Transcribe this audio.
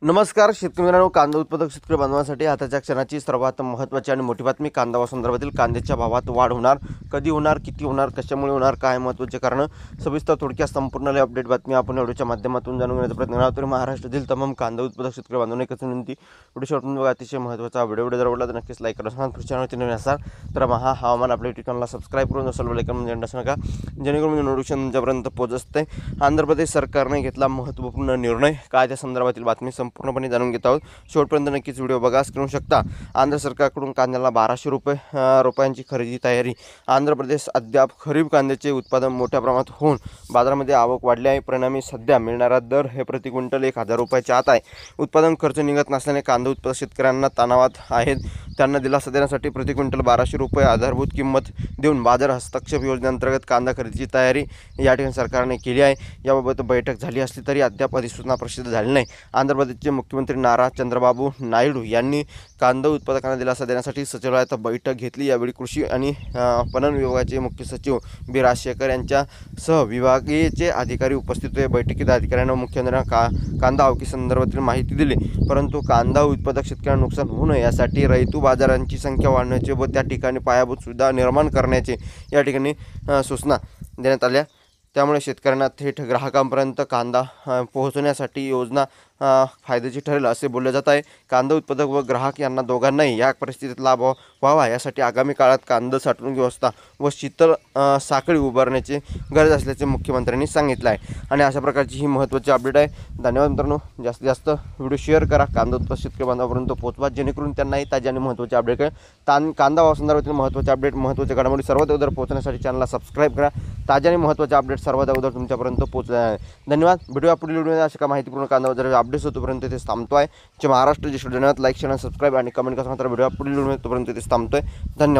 नमस्कार शेतकरी मित्रांनो, कांदा उत्पादक शेतकरी बांधवांसाठी आताच्या क्षणाची सर्वात महत्त्वाची आणि मोठी बातमी. कांदा संदर्भातील कांद्याच्या भावात वाढ होणार, कधी होणार, किती होणार, कशामुळे होणार, काय महत्त्वाचे कारण, सविस्तर थोडक्यात संपूर्ण अपडेट बातमी आपण व्हिडिओच्या माध्यमातून जाणून घेण्याचा प्रयत्न करणार. तर महाराष्ट्रातील तमाम कांदा उत्पादक शेतकरी बांधवांना एकच विनंती, व्हिडिओ शेवटून बघा. अतिशय महत्त्वाचा व्हिडिओ जर आवडला तर नक्कीच लाईक करा. चॅनलवरती नवीन असाल तर महा हवामान अपडेट चॅनलला सबस्क्राईब करून असेल बेल आयकॉन म्हणजे नका, जेणेकरून नोटिफिकेशन तुमच्यापर्यंत पोहोचत असते. आंध्र प्रदेश सरकारने घेतला महत्त्वपूर्ण निर्णय, काय त्या संदर्भातील बातमी संपूर्णपणे जाणून घेत आहोत. शेवटपर्यंत नक्कीच व्हिडिओ बघा. करू शकता. आंध्र सरकारकडून कांद्याला 1200 रुपयांची खरेदी तयारी. आंध्र प्रदेश अद्याप खरीप कांद्याचे उत्पादन मोठ्या प्रमाणात होऊन बाजारामध्ये आवक वाढली आहे. परिणामी सध्या मिळणारा दर हे प्रति क्विंटल 1000 रुपयाच्या आत आहे. उत्पादन खर्च निघत नसल्याने कांदा उत्पादक शेतकऱ्यांना तणावात आहेत. त्यांना दिलासा देण्यासाठी प्रति क्विंटल 1200 रुपये आधारभूत किंमत देऊन बाजार हस्तक्षेप योजनेअंतर्गत कांदा खरेदीची तयारी या ठिकाणी सरकारने केली आहे. याबाबत बैठक झाली असली तरी अद्याप अधिसूचना प्रसिद्ध झाली नाही. आंध्र प्रदेशचे मुख्यमंत्री नारा चंद्रबाबू नायडू यांनी कांदा उत्पादकांना दिलासा देण्यासाठी सचिवालयात बैठक घेतली. यावेळी कृषी आणि पणन विभागाचे मुख्य सचिव बी राजशेखर यांच्यासह विभागीयचे अधिकारी उपस्थित होते. बैठकीत अधिकाऱ्यांना मुख्यमंत्र्यांना कांदा आवकी संदर्भातील माहिती दिली. परंतु कांदा उत्पादक शेतकऱ्यांना नुकसान होऊ नये यासाठी रयतू बाजारांची संख्या वाढवण्याचे व त्या ठिकाणी पायाभूत सुविधा निर्माण करण्याचे या ठिकाणी सूचना देण्यात आल्या. त्यामुळे शेतकऱ्यांना थेट ग्राहकांपर्यंत कांदा पोहोचवण्यासाठी योजना फायद्याची ठरेल असे बोलले जात आहे. कांदा उत्पादक व ग्राहक यांना दोघांनाही या परिस्थितीत लाभ व्हावा यासाठी आगामी काळात कांदा साठवणूक व्यवस्था व शीतल साखळी उभारण्याची गरज असल्याचे मुख्यमंत्र्यांनी सांगितलं आहे. आणि अशा प्रकारची ही महत्त्वाची अपडेट आहे. धन्यवाद मित्रांनो. जास्तीत जास्त व्हिडिओ शेअर करा, कांदा उत्पादक शेतकरी बांधवांपर्यंत पोहोचवा, जेणेकरून त्यांनाही ताजे आणि महत्त्वाचे अपडेट कळेल. कांदा भावासंदर्भातील महत्त्वाचे अपडेट, महत्त्वाच्या घडामोडी सर्वात अगोदर पोहोचण्यासाठी चॅनलला सबस्क्राईब करा. ताजे आणि महत्त्वाचे अपडेट सर्वात अगोदर तुमच्यापर्यंत पोहोचले. धन्यवाद. भेटूया पुढील व्हिडिओमध्ये अशा माहितीपूर्ण कांदा बाजाराचे अपडेट्स होतोपर्यंत इथेच थांबतोय. जे महाराष्ट्र जे धन्यवाद. लाईक शेअर सबस्क्राईब आणि कमेंट करा. मात्र व्हिडिओ पुढील व्हिडिओ तोपर्यंत इथेच थांबतोय. धन्यवाद.